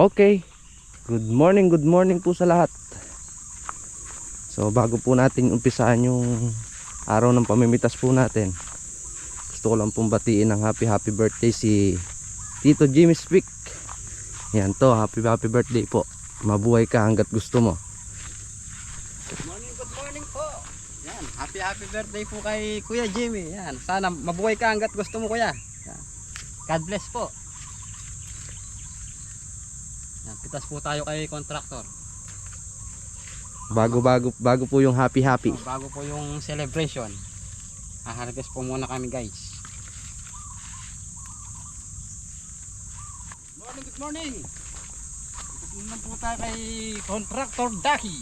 Okay, good morning po sa lahat. So bago po natin umpisahan yung araw ng pamimitas po natin, gusto ko lang pong batiin ng happy birthday si Tito Jimmy Speak. Yan to, happy birthday po. Mabuhay ka hanggat gusto mo. Good morning po. Yan, happy birthday po kay Kuya Jimmy. Yan, sana mabuhay ka hanggat gusto mo, kuya. Yan. God bless po. Yan, pitas po tayo kay contractor. Bago po yung happy. Bago po yung celebration. Harvest po muna kami, guys. Good morning. Pitas muna po tayo kay contractor Daki.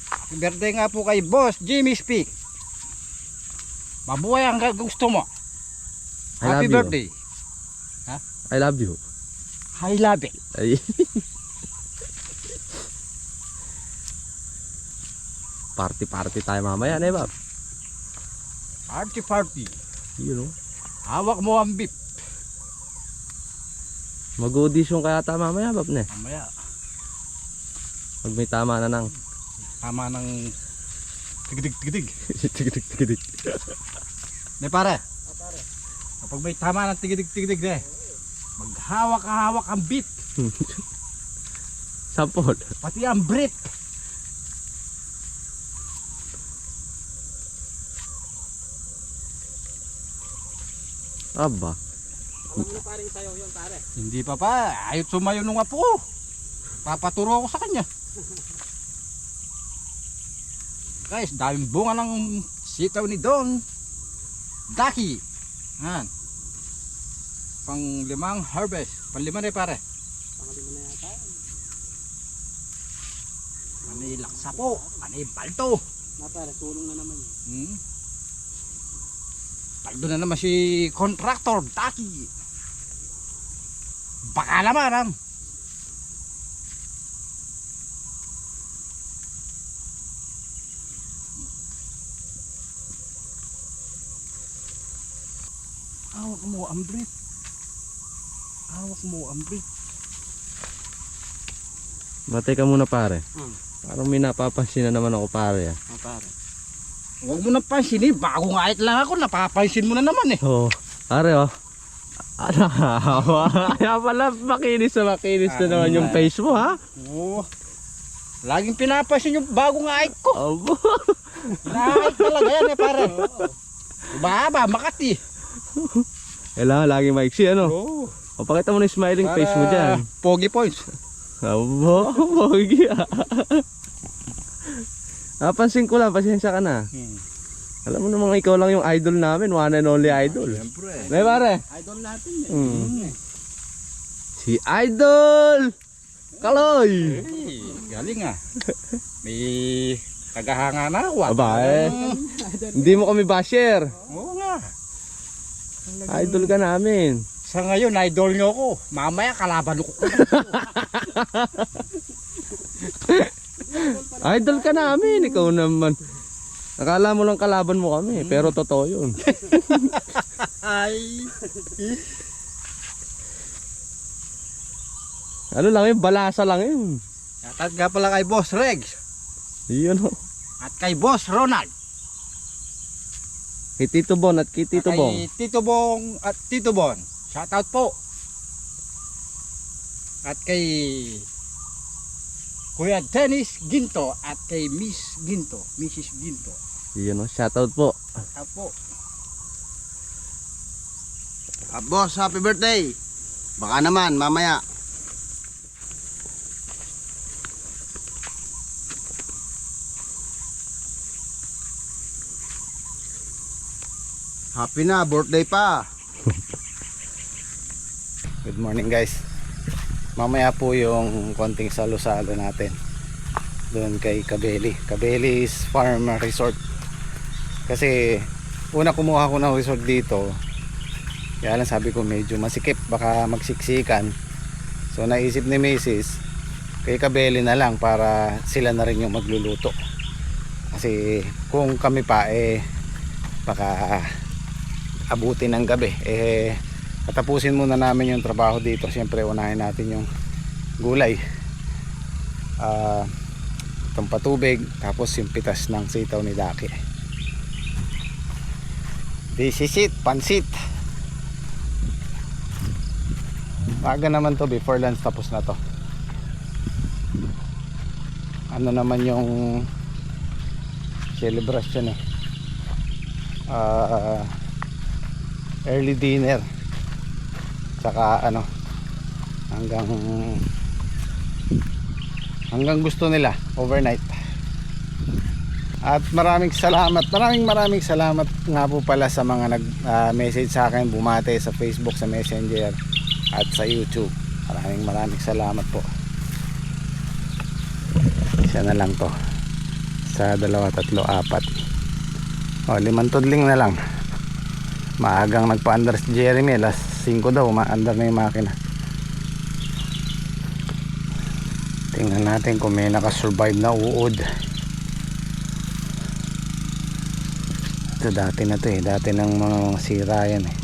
Happy birthday nga po kay Boss Jimmy Speak. Mabuhay ang gusto mo. Happy birthday. Ha? I love you. High level. Ay. Party tayo mamaya na, Bob. Party. You know. Hawak mo ang beef. Mag-audition kaya tayo mamaya, Bob, ne? Mamaya. Pag may tama na ng Tama ng tigidig. tigidig. Ne pare. Kapag may tama ng tigidig ne. Maghawak ang beef. Sampol. Pati ang brit. Aba. Alam mo na paring sayo yun, pare? Hindi pa. Ayot sumayo nung apo. Papaturo ako sa kanya. Guys, daming bunga ng sitaw ni Don Daki. Yan. Pang-limang harvest. Pang-lima na pare. Pang-lima na yata. Manay laksa po. Manay balto. Pare, tulong na naman yun. Baldo na naman si contractor Daki. Baka naman Hawak mo ang brit. Batay ka muna, pare. Parang may napapansin na naman ako, pare. Pare. Huwag mo nang pansinin. Bagong ayat lang ako. Napapansin mo na naman eh. Oo. Pare, oh. Kaya pala makinis na naman yung face mo, ha? Oo. Laging pinapansin yung bagong ayat ko. Abo. Ayat talaga yan eh, pare. Baba, Makati. Kailangan laging maiksi, ano? Oo. O, pakita mo na yung smiling face mo dyan. Pogi points. Abo, pogi. Napansin ko lang, pasensya ka na. Alam mo namang ikaw lang yung idol namin, one and only idol. Siyempre. May pare? Idol natin eh. Si Idol Kaloy. Hey, galing ah. May tagahanga na ako. Aba eh. Hindi mo kami basher. Oo nga. Idol ka namin. Sa ngayon, idol nyo ako. Mamaya kalaban ko. Idol ka namin, ikaw naman. Akala mo lang kalaban mo kami, pero totoo yun. Ay. Ano lang yun, balasa lang yun. At nga pala kay Boss Regs. Yun o. At kay Boss Ronald. Kay Tito Bon at kay Tito Bong. Kay Tito Bong at Tito Bon. Shoutout po. At kay Kuya Dennis Ginto at kay Miss Ginto, Mrs. Ginto. Yun o, shoutout po. Apo. Boss, happy birthday. Baka naman mamaya. Happy na, birthday pa. Good morning, guys. Mamaya po yung konting salo-salo natin doon kay Cabeli's Farm Resort. Kasi una kumuha ko ng resort dito, kaya lang sabi ko medyo masikip, baka magsiksikan. So naisip ni Mrs. kay Cabeli na lang para sila na rin yung magluluto. Kasi kung kami pa baka abutin ng gabi, patapusin muna namin yung trabaho dito. Siyempre unahin natin yung gulay. Itong patubig, tapos yung pitas ng sitaw ni Daki. This is it, pansit. Maaga naman to, before lunch tapos na to. Ano naman yung celebration eh, early dinner, tsaka ano, hanggang gusto nila overnight. At maraming salamat nga po pala sa mga nag message sa akin, bumate sa Facebook, sa Messenger at sa YouTube. Maraming salamat po. Isa na lang to, sa 2, 3, 4 o 5 tudling na lang. Maagang nagpa-under si Jeremy, alas 5 daw ma-under na yung makina. Tingnan natin kung may nakasurvive na uod. Ito dati na to eh, dati ng mga sira yan eh.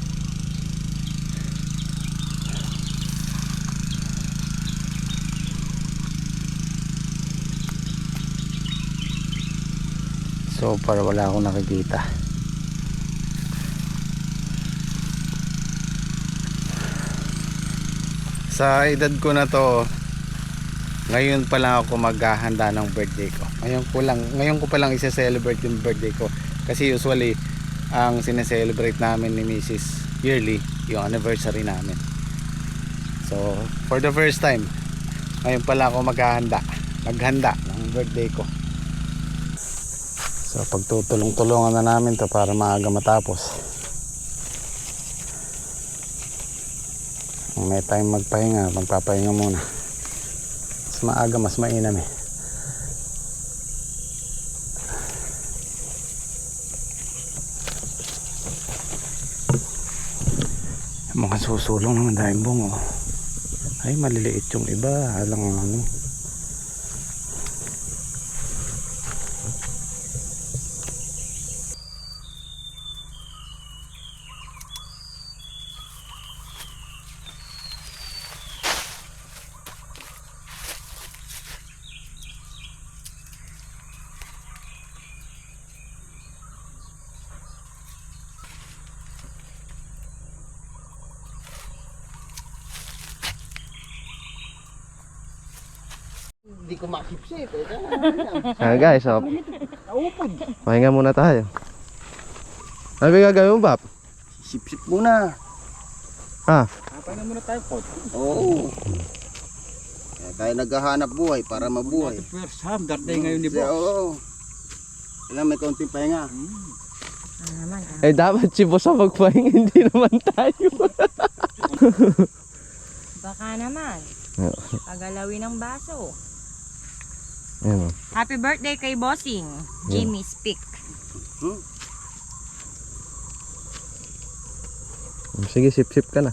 So far wala akong nakikita. Sa edad ko na to, ngayon pa lang ako maghahanda ng birthday ko. Ngayon ko pa lang i-celebrate yung birthday ko. Kasi usually ang sineselebrate namin ni Mrs. yearly yung anniversary namin. So for the first time, ngayon pa lang ako maghahanda ng birthday ko. So pagtutulong-tulungan na namin to para maaga matapos. Kung may time magpahinga, magpapahinga muna. Mas maaga, mas mainam eh. Mga susulong naman dahil bungo. Ay maliliit yung iba, alang ano. Hindi ko makipsip. Guys, so, pahinga muna tayo. Ano ba gagawin mo, Bap? Sip-sip muna. Pahinga muna tayo po. Oo. Kaya tayo naghahanap buhay para mabuhay. First time, birthday ngayon ni Boss. Oo. Kailangan may kaunting pahinga. Eh dapat si Boss ang magpahinga, hindi naman tayo. Baka naman. Pagalawin ng baso. Ayan. Happy birthday kay Bossing. Jimmy Speak. Sige, sip-sip ka na.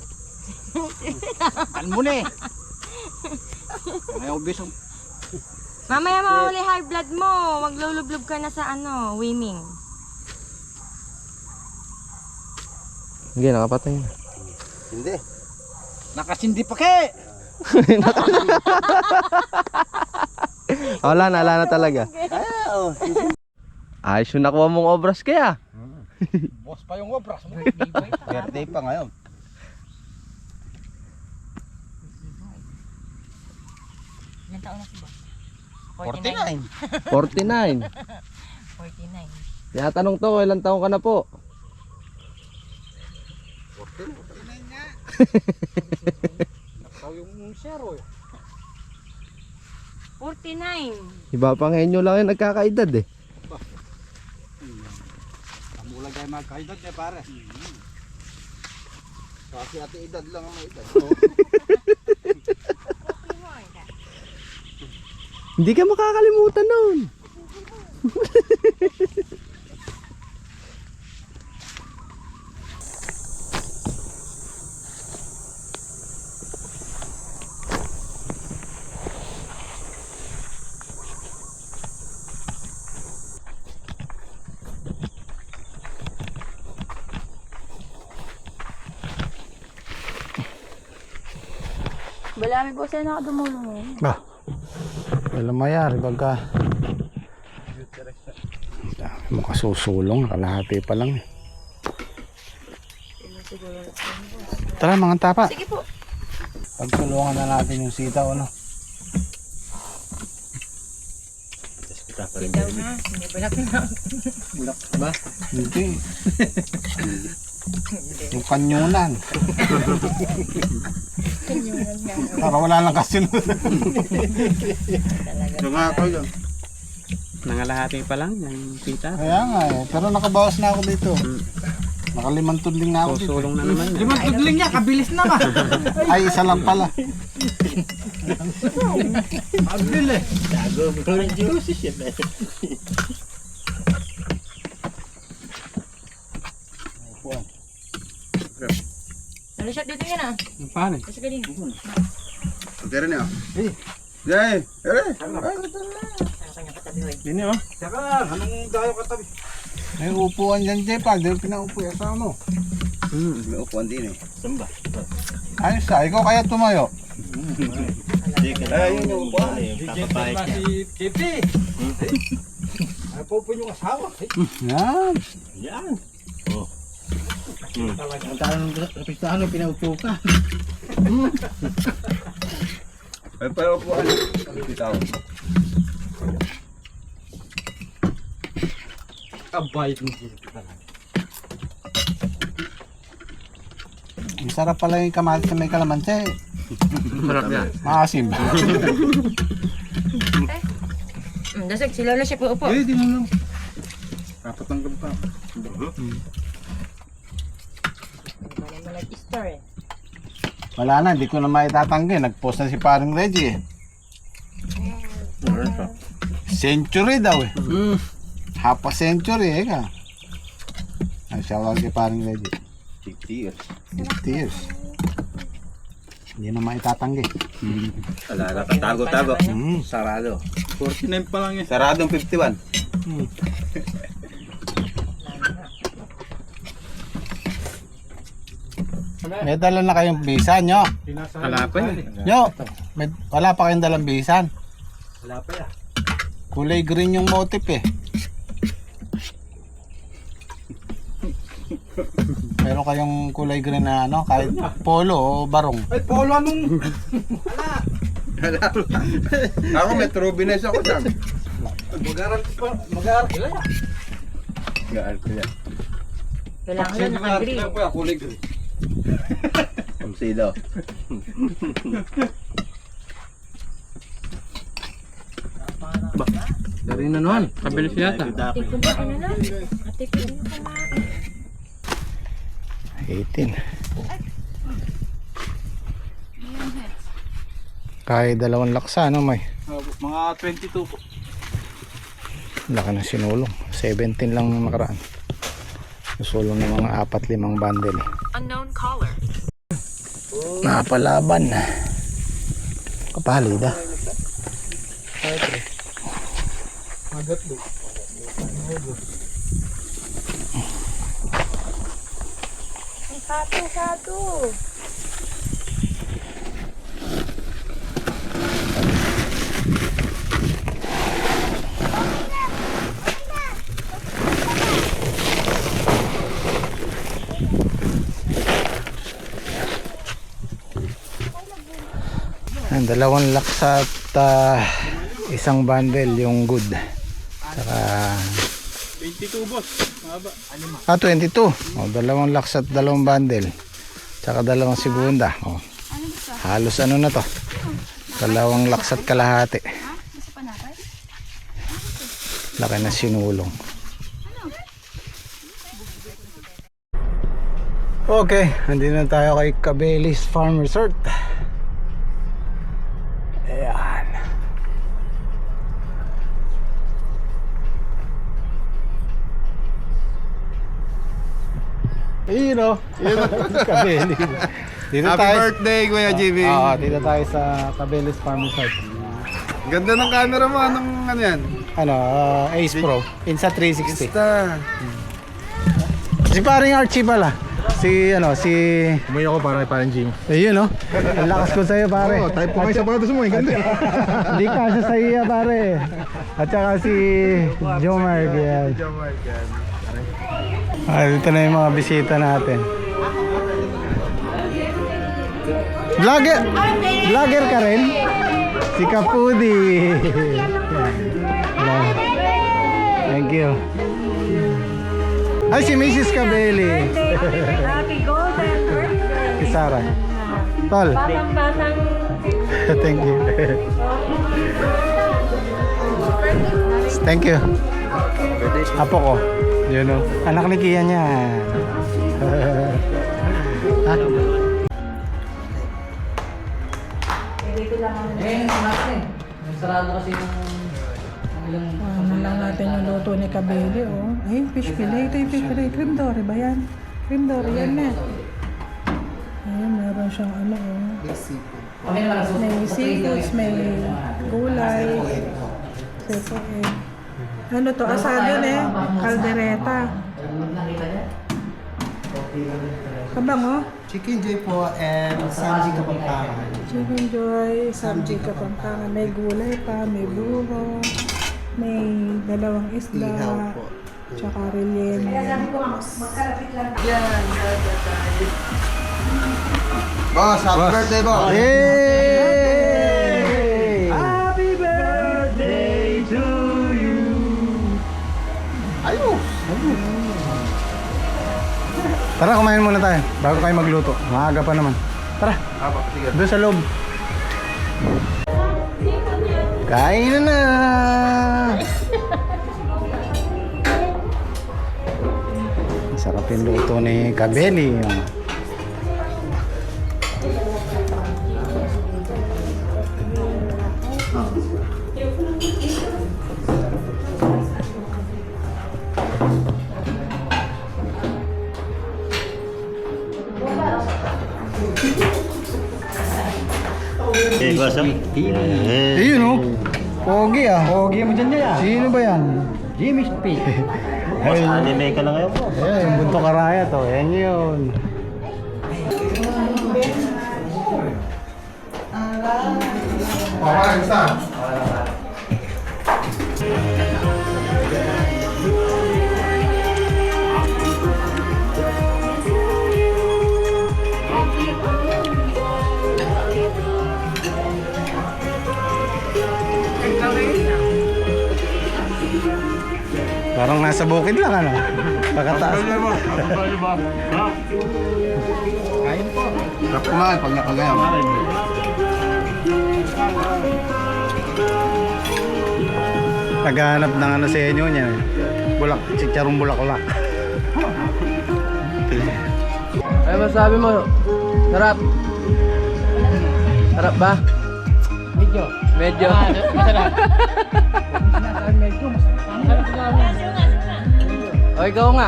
Ano muna eh. Ayaw bisong. Mamaya mawali high blood mo. Maglulublob ka na sa swimming. Sige, nakapatay na. Hindi. Nakasindi pa ke. Wala na talaga. Oo. Ayos yung nakuha mong obras kaya. Boss pa yung obras mo. Birthday pa ngayon. Ilan taon na si Boss? 49. 49. 49. Tinatanong to, ilang taong ka na po? 49 nga. Nakaw yung zero eh. 49. Iba pa ngayon nyo lang yung nagkakaedad eh. Kamulang kayo magkaedad eh pare. Kasi ate edad lang ang may edad. Hindi ka makakalimutan nun. Balami po siya nakadumulong. Ba? Wala mayari baga. Makasusulong, kalahati pa lang. Tara mga tapa. Sige po. Pagtulungan na natin yung sitaw, ano? Sitaw na. Hindi balak na. Bulak ba? Hindi. Yung kanyunan. Kanyunan nga. Para wala lang kasunod. Nangako yun. Nangalahati pa lang yung pita. Kaya nga eh. Pero nakabawas na ako dito. Nakalimang tudling na ako dito. Susulong na naman. Limang tudling niya, kabilis na ba? Ay, isa lang pala. Mabil eh. Nalishot dito yan ah. Paano? Kasi ka din. Okay rin yun. Jay, ere. Kanya katabi hoy. Dini oh. Saka, anong dayo katabi? May upuan dyan, Jepal. Dahil pinaupo yan sa ano. May upuan din eh. Ayos sa, ikaw kaya tumayo. Ayun yung upuan. Si JP. Ay po yung asawa. Yan. Ay, pero upuan. Bitaw. Kabayad mo JP talaga. Ang sarap pala yung kamatis na may kalamansi. Sarap yan. Maasim. Dasag si Lola siya po upo. Eh, di mo lang. Dapat ang gabka. Wala mo nag-star eh. Wala na, hindi ko na maitatanggi. Nag-post na si paring Reggie eh. Century daw eh. Half a century eh ka. Ay, shoutout kay paring Reggie. 50 years. 50 years. Hindi na maitatanggi. Wala, nakatago-tago. Sarado. 49 pa lang eh. Saradong 51. May dala na kayong bisan nyo. Wala pa eh. Nyo, wala pa kayong dalang bisan. Wala pa yan. Kulay green yung motif eh. Meron kayong kulay green na ano, kahit polo o barong. Ay, polo anong... Ako may trubines ako dyan. Mag-aaral kila yan. Gaan ko yan. Kailangan lang naka-green. Kaya po yan, kulay green. Ang sidaw. Dari na naman. Kabilis yata. Ate ko ba ano na? Ate ko din kumain. 18. Kahit dalawang laksa, no, may Mga 22 po. laki ng sinulong. 17 lang nung nakaraan. Susulong ng mga 4-5 bundle. Unknown caller. Napalaban. Kapalid ah. Magat do. Sato. Ang dalawang laksa at isang bundle yung good. Saka 22 boss. Mahaba. 22. O, dalawang laksa at dalawang bundle. Saka dalawang segunda. O, halos ano na to. Dalawang laksa at kalahati. Laki na sinulong. Okay, nandito na tayo kay Cabelis Farm Resort. Ayan. Yun o. Cabelis. Dito Happy tayo. birthday, Kuya JB. Oo, dito tayo sa Cabelis Farm Resort. Ganda ng camera mo. Anong ano yan? Ano, Ace Pro. Insa 360. Basta. Si paring Archie pala. Si Umuwi ako para parang gym. ayun no. Ang lakas ko sa'yo pare. Oo, type ko kayo sapatos mo, ganda. Hindi kasya sa iya pare. At saka si Jomar yan. Dito na yung mga bisita natin. Vlogger ka rin? Si Kapudi. Thank you. Ay, si Mrs. Cabelli. Happy golden birthday! Si Sarah. Tol. Batang-batang Thank you. Thank you. Apo ko. Yun o. Anak ni Kian yan. Ha? Ano lang natin yung luto ni Kabeli, oh. Ay, fish fillet. Ito yung fish fillet. Cream dory ba yan? Cream dory yan na. Ayun, meron siyang ano, oh. May seafoods, may gulay. Sepo, eh. Ano to? Asado na eh. Caldereta. Kabang, oh. Chicken joy po and Sanji Kapampangan. Chicken joy, sabji kapampangan. May gulay pa, may buro, may dalawang isda, Ihaw po. tsaka relleno. Boss, happy birthday boss. Yay! Happy birthday to you. Ayos. Tara, kumain muna tayo bago kayo magluto. Maaga pa naman. Tara. Doon sa loob. Kain na. Sarap yung luto ni Kabeli. Ayun oh. Pogi ah. Pogi mo dyan yan. Sino ba yan? Jimmy Speed. Anime ka lang ngayon po. Ayan, yung bunto karaya to. Ayan yun. Parang nasa bukid lang ano. Pagkataas. Sarap kumain pag nakagayaw. Naghahanap ng ano sa inyo niya. Bulak, chicharong bulaklak. Ay, masabi mo, sarap. Sarap ba? Medyo. Medyo. Masarap. O, ikaw nga.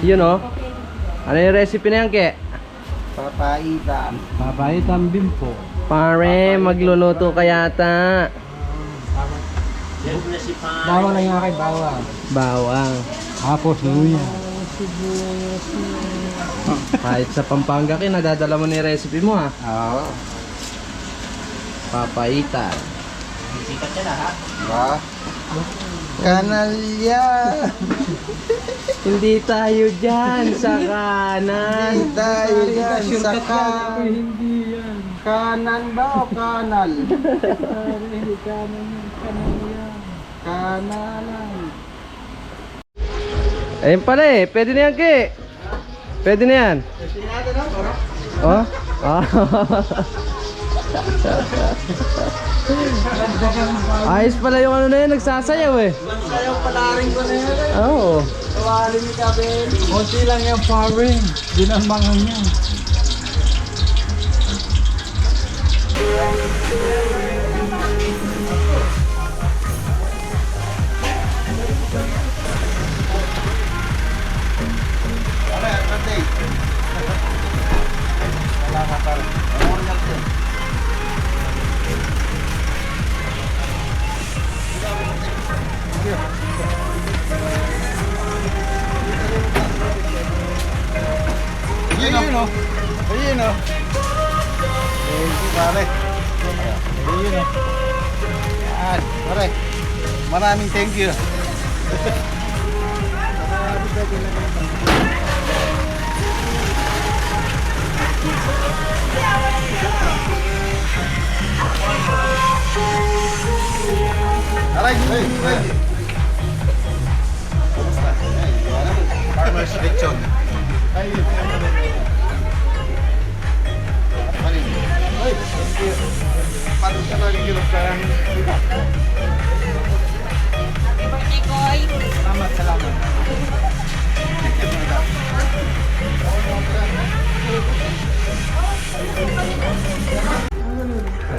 Yun o. Ano yung recipe na yan, Ke? Papaitan. Papaitan bimpo. Pare, magluluto ka yata. Bawang lang yung akin, bawang. Bawang. Tapos luya. Kahit sa Pampanga, Ke, nadadala mo na yung recipe mo, ha? Oo. Papaitan. Ba? Kanalya. Hindi tayo dyan sa kanan. Hindi tayo yan sa kanan ba o kanal? Hindi kanan yung kanan yan. Kananan. Ayun pala eh, pwede na yan, Ke. Pwede na yan. Oh? Ah. Ayos pala yung ano na yun, nagsasayaw eh. Sayaw pala rin ko na yun. Oo. Tawalin ni Kabel. Konti lang yung powering. Dinambangan niya. Ayun o. Ayun o. Thank you, pare. Ayun o. Yan, pare. Maraming thank you. Aray, aray. Farmer's Lechon.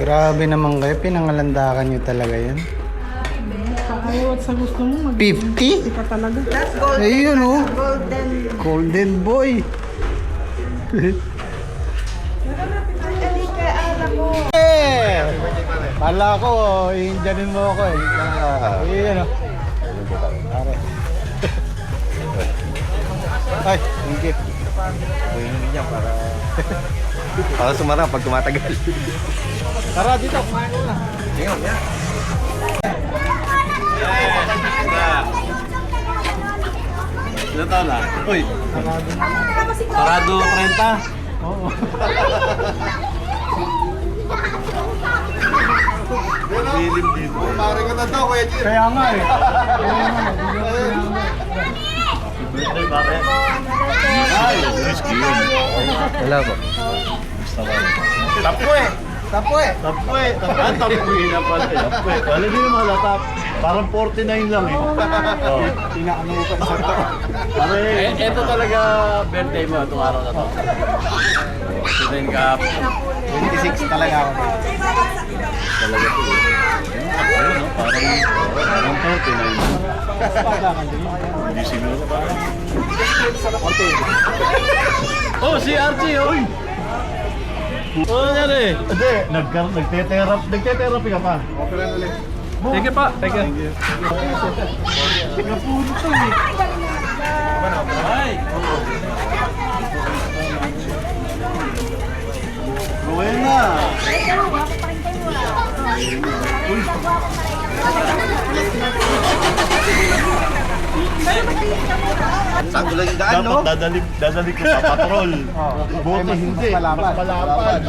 Grabe naman kayo, pinangalandakan nyo talaga yan. Ayaw at sa gusto mo, 50? ka talaga. Ayun oh. Golden boy. Eh! Pala ko, iinjanin mo ako eh. Ayun oh. Pare. Ay, thank you. Para sumarang pag tumatagal. Tara dito, kumain ko na. Ilan taon na? Uy! Sarado 30? Oo. Lilim dito. Pare ko na to, Kuya Jim. Kaya nga eh. Birthday, pare. Ay, whiskey yun. Wala po. Tapwe! Tapwe! Tapwe! Tapwe na pala. Tapwe. Wala din naman latap. Parang 49 lang eh. Oh. Tinaano mo pa isang taon. Pare, Ito talaga birthday mo, itong araw na to. Ito din ka. 26 talaga ako. talaga to eh. Ayun, no? Parang 49. Hindi siguro ba? Oh, si Archie, oy! Ano nangyari? Hindi, nagte-therapy ka pa. Okay lang ulit. Thank you pa. Thank you. Napuno to eh. Ay! Gawin na! Saan ko lang yung daan, no? Dapat dadali ko sa patrol. Boto hindi. Palaban. Palaban.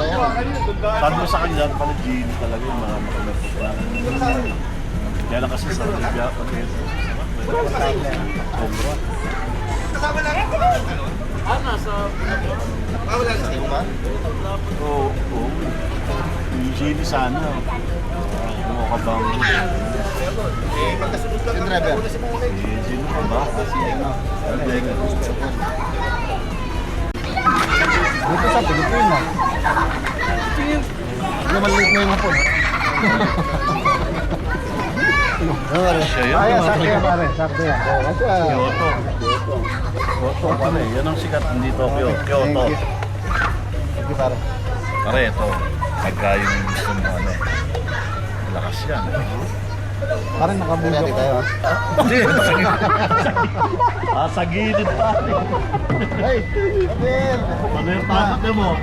Sabi mo sa kanya, pala Gene talaga yung mga makamapos lang. Kaya lang kasi sa Libya, pag Oo. Yung Gene sana. Ano ka bang... Yung driver. Gene ka ba? Dito sa Pilipino. Lumalik mo yung hapon. Siya yun. Ay, sakto yan pare. Sakto yan. Kyoto. Kyoto, pare. Yan ang sikat hindi Tokyo. Kyoto. Thank you. Thank you pare. Pare, ito. Pagka yung gusto mo, ano, lakas yan. Parang nakabuga tayo. Hindi. Sa gilid pa. Hey! Abel! Ano yung pamat mo?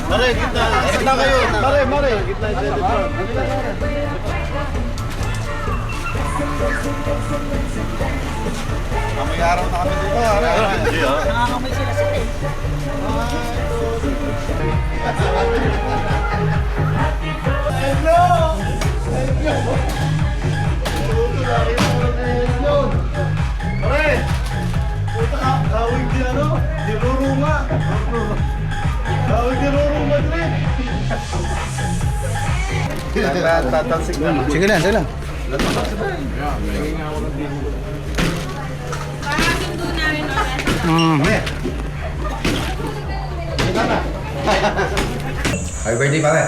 Pare, gitna. Gitna kayo. Pare. Gitna yung telephone. May araw na kami dito. Hindi ah. Nakakamoy sila sa eh. Pare! Puta ka, kawig din ano? Di ruruma. Kawig di ruruma din. Tatalsik na. Sige lang, sige lang. Parang doon na rin ulit. Happy birthday, pare.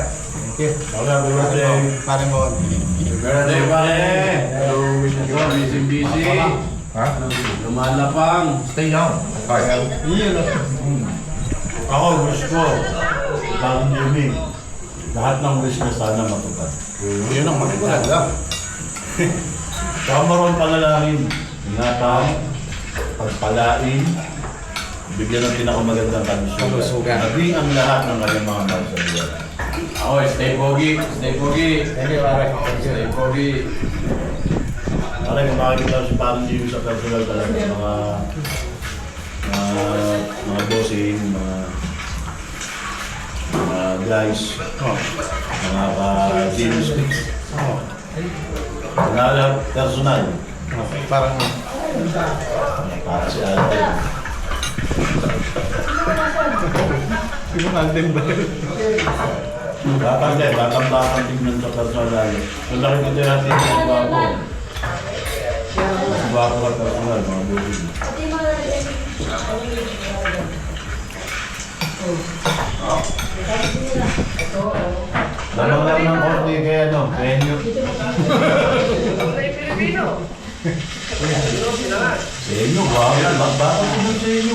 Pare mo. Birthday pare! Hello, wish you busy. Ha? Lumalapang. Stay down. Okay. Ako wish ko, Bang Jimmy, lahat ng wish ko sana matupad. Yun ang maganda. Saka marunong panalangin. Ingatan, pagpalain, bigyan ng pinakamagandang kalusugan. Naging ang lahat ng kanyang mga mahal sa buwan. Okay, stay pogi. Stay pogi. Thank you, pare. Stay pogi. Pare, kung makikita si Parang Jimmy sa personal talaga, mga bossing, mga guys, mga ka-Jimmy Smith. Mga personal. Parang Para si Alden. Sino Alden ba? Batang tingnan sa personal. Kung nakikita natin yung gwapo. Mas gwapo ka personal, mga bossing. Lamang lang ng korte kaya ano, kaya nyo. Sa inyo, wow. Bakit ko sa inyo?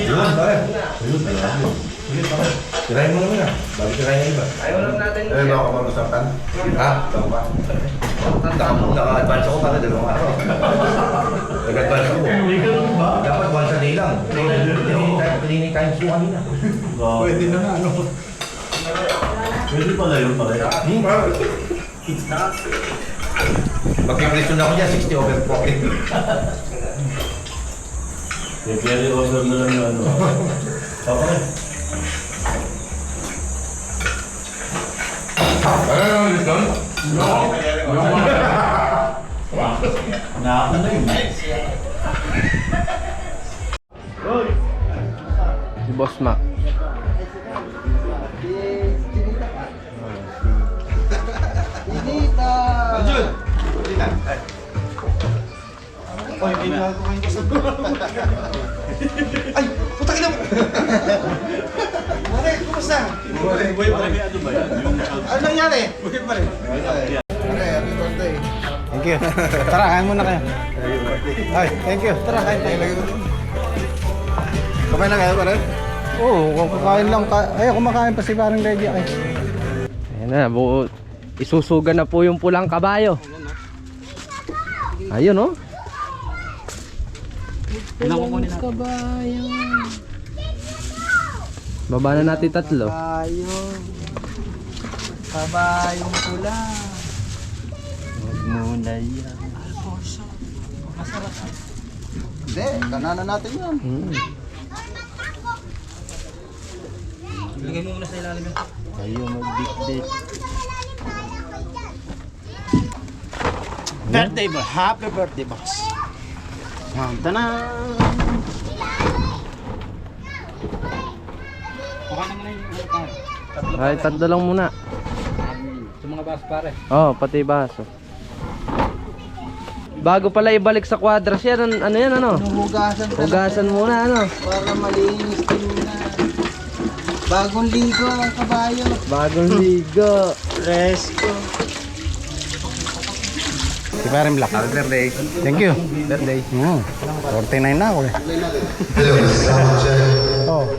Yun, pare. Ayun, talaga. Tirahin mo naman ah. Bakit tirahin yung iba? Ayaw lang natin. Eh, baka mag-usapan. Ha? Baka pa. Naka-advance ako para dalawang araw. Nag-advance ako. Dapat once a day lang. Cleaning times 2 kanina. Pwede na nga, ano? Pwede pala yun pala. Magkipresyon ako dyan, 60 over 40. Carry over na lang yung ano. Okay. Nakaka na yun. Si Boss Mac. Ay, putang ina mo! Mare, kumusta? Boy, pare, ano ba yan? Ano nangyari? Bukit pa rin. Happy birthday. Thank you. Tara, kain muna kayo. Ay, thank you. Tara, kain tayo. Kumain na kayo, pare? Oo, kakain lang. Ay, kumakain pa si parang Reggie. Ay. Ayan na, isusugan na po yung pulang kabayo. Ayun oh. Kabayo. Baba na natin 3. Kabayong pula. Huwag muna yan. Hindi, kananan natin yan. Lagay mo muna sa ilalim yun. Ayaw mag-dip-dip. Birthday ba? Happy birthday, boss. Tanan! Okay na muna yung Ay, 3 lang muna. sa mga bas pare. Oh, pati baso. Bago pala ibalik sa kwadras yan, ano yan ano? Hugasan Hugasan muna ano? para malinis din na. Bagong ligo ang kabayo. Bagong ligo. Fresco. Si Parang Black. Happy birthday. Thank you. Birthday. 49 na ako eh. Oh.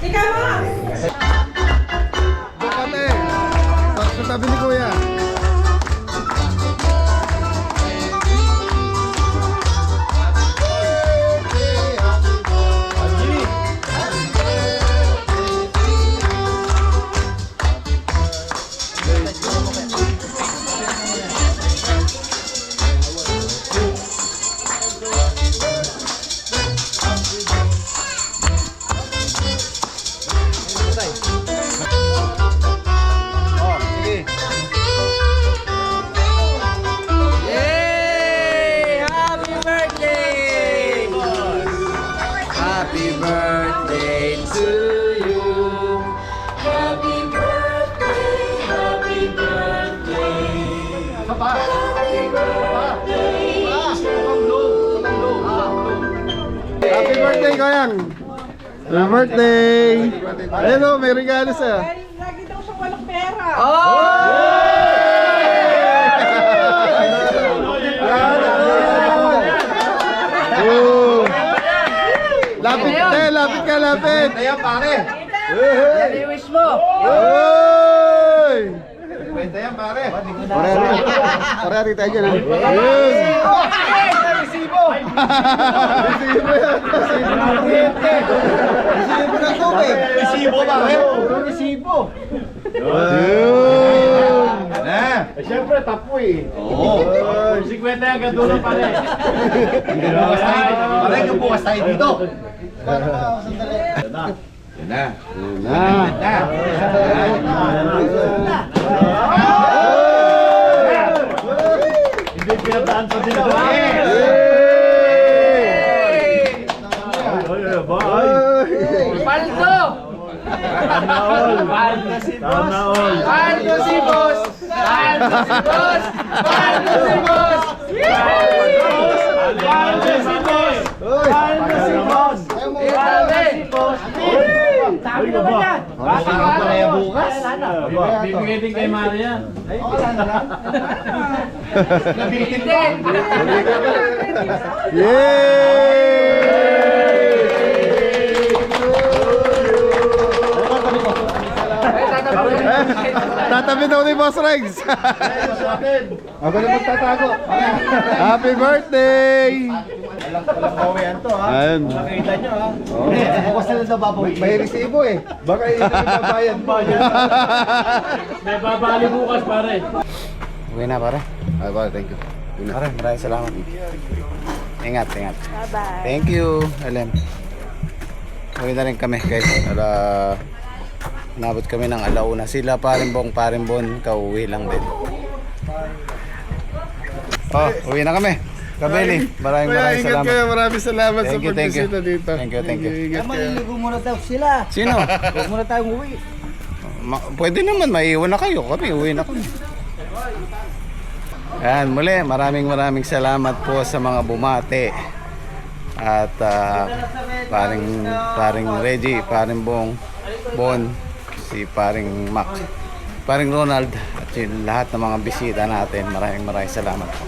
Ikaw mo! Ate, sa tabi ni Kuya. Yay! Happy birthday! Happy birthday to you. Happy birthday, happy birthday. Happy birthday, Koyan! Happy birthday! Ayun o, may regalo sa'yo. Lagi daw siya walang pera. Lapit ka, lapit. Ayan pare. Yan i-wish mo. Oy! Kwenta yan pare. Parati tayo dyan, ha? Resibo. Resibo ng tubig. Resibo pare. Resibo. Siyempre, tapo eh. Oo. 50 yan gadulo pare. Pare, yung bukas tayo dito. Hindi pinataan sa sila. Paldo! Paldo si boss! Paldo si boss! Paldo si boss! Paldo si boss! Paldo si boss! Paldo si boss! Sabi naman yan! Basta ka kaya bukas? Bibigay din kay Maria. Nabitin din! Tatabi daw ni Boss Regs. Ako na magtatago. Happy birthday! Bawian to ha? Ayun. Nakita nyo ha? Bukas na lang daw babawi. May resibo eh. Baka ito yung babayad. May babali bukas pare. Uwi na pare. Ay, pare, thank you. Pare, maraming salamat. Ingat, ingat. Bye-bye. Thank you, Ellen. Uwi na rin kami guys. Nabot kami ng alauna. Sila parimbong, kauwi lang din. Oh, uwi na kami. Kabeli, maraming salamat. Maraming salamat Thank you, thank you. dito. Thank you, thank you. Maliligo muna daw sila. Sino? Huwag muna tayong uwi. Pwede naman, maiwan na kayo. Kami, uwi na kami. Ayan, muli, maraming salamat po sa mga bumate. At paring Reggie, paring Bon, si paring Mac, paring Ronald, at yung lahat ng mga bisita natin. Maraming salamat po.